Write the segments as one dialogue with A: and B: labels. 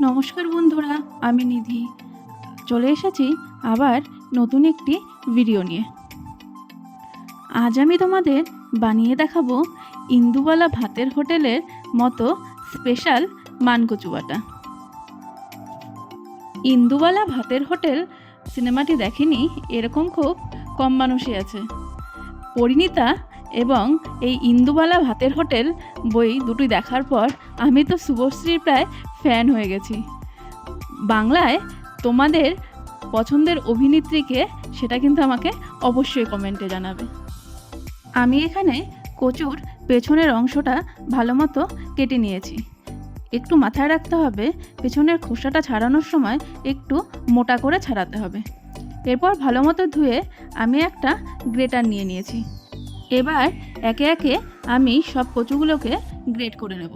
A: নমস্কার বন্ধুরা, আমি নিধি চলে এসেছি আবার নতুন একটি ভিডিও নিয়ে। আজ আমি তোমাদের বানিয়ে দেখাবো ইন্দুবালা ভাতের হোটেলের মতো স্পেশাল মানকচু বাটা। ইন্দুবালা ভাতের হোটেল সিনেমাটি দেখেনি এরকম খুব কম মানুষই আছে। পরিণীতা এবং এই ইন্দুবালা ভাতের হোটেল বই দুটি দেখার পর আমি তো শুভশ্রীর প্রায় ফ্যান হয়ে গেছি। বাংলায় তোমাদের পছন্দের অভিনেত্রীকে সেটা কিন্তু আমাকে অবশ্যই কমেন্টে জানাবে। আমি এখানে কচুর পেছনের অংশটা ভালো মতো কেটে নিয়েছি। একটু মাথায় রাখতে হবে, পেছনের খোসাটা ছাড়ানোর সময় একটু মোটা করে ছাড়াতে হবে। এরপর ভালো মতো ধুয়ে আমি একটা গ্রেটার নিয়ে নিয়েছি। এবার একে একে আমি সব কচুগুলোকে গ্রেট করে নেব।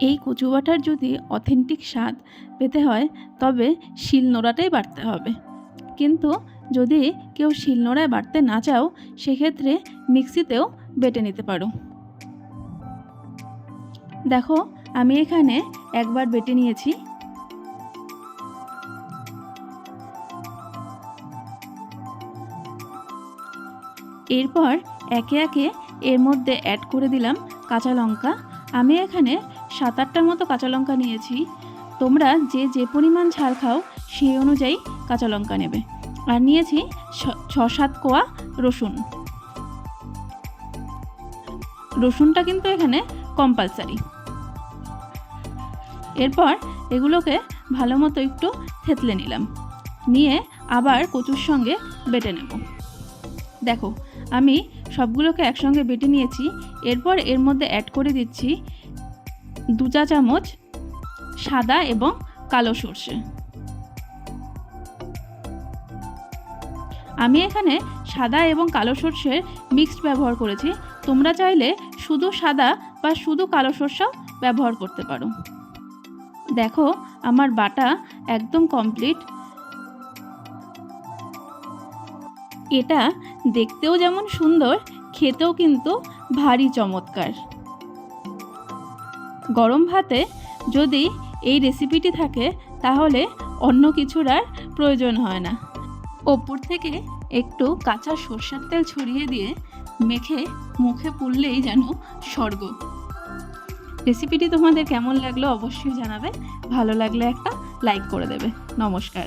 A: এই কচু বাটার যদি অথেন্টিক স্বাদ পেতে হয় তবে শিলনোড়াটাই বাটতে হবে, কিন্তু যদি কেউ শিলনোড়ায় বাটতে না চাও সেক্ষেত্রে মিক্সিতেও বেটে নিতে পারো। দেখো আমি এখানে একবার বেটে নিয়েছি। এরপর একে একে এর মধ্যে অ্যাড করে দিলাম কাঁচা লঙ্কা। আমি এখানে 7-8টার মতো কাঁচা লঙ্কা নিয়েছি। তোমরা যে পরিমাণ ঝাল খাও সেই অনুযায়ী কাঁচা লঙ্কা নেবে। আর নিয়েছি 6-7 কোয়া রসুন। রসুনটা কিন্তু এখানে কম্পালসারি। এরপর এগুলোকে ভালো মতো একটু থেতলে নিলাম, নিয়ে আবার কচুর সঙ্গে বেটে নেব। দেখো আমি সবগুলোকে একসঙ্গে বেটে নিয়েছি। এরপর এর মধ্যে অ্যাড করে দিচ্ছি 2 চা চামচ সাদা এবং কালো সর্ষে। আমি এখানে সাদা এবং কালো সর্ষের মিক্সড ব্যবহার করেছি। তোমরা চাইলে শুধু সাদা বা শুধু কালো সর্ষেও ব্যবহার করতে পারো। দেখো আমার বাটা একদম কমপ্লিট। এটা দেখতেও যেমন সুন্দর, খেতেও কিন্তু ভারী চমৎকার। গরম ভাতে যদি এই রেসিপিটি থাকে তাহলে অন্য কিছুর আর প্রয়োজন হয় না। ওপর থেকে একটু কাঁচা সরষের তেল ছড়িয়ে দিয়ে মেখে মুখে পুরলেই যেন স্বর্গ। রেসিপিটি তোমাদের কেমন লাগলো অবশ্যই জানাবে। ভালো লাগলে একটা লাইক করে দেবে। নমস্কার।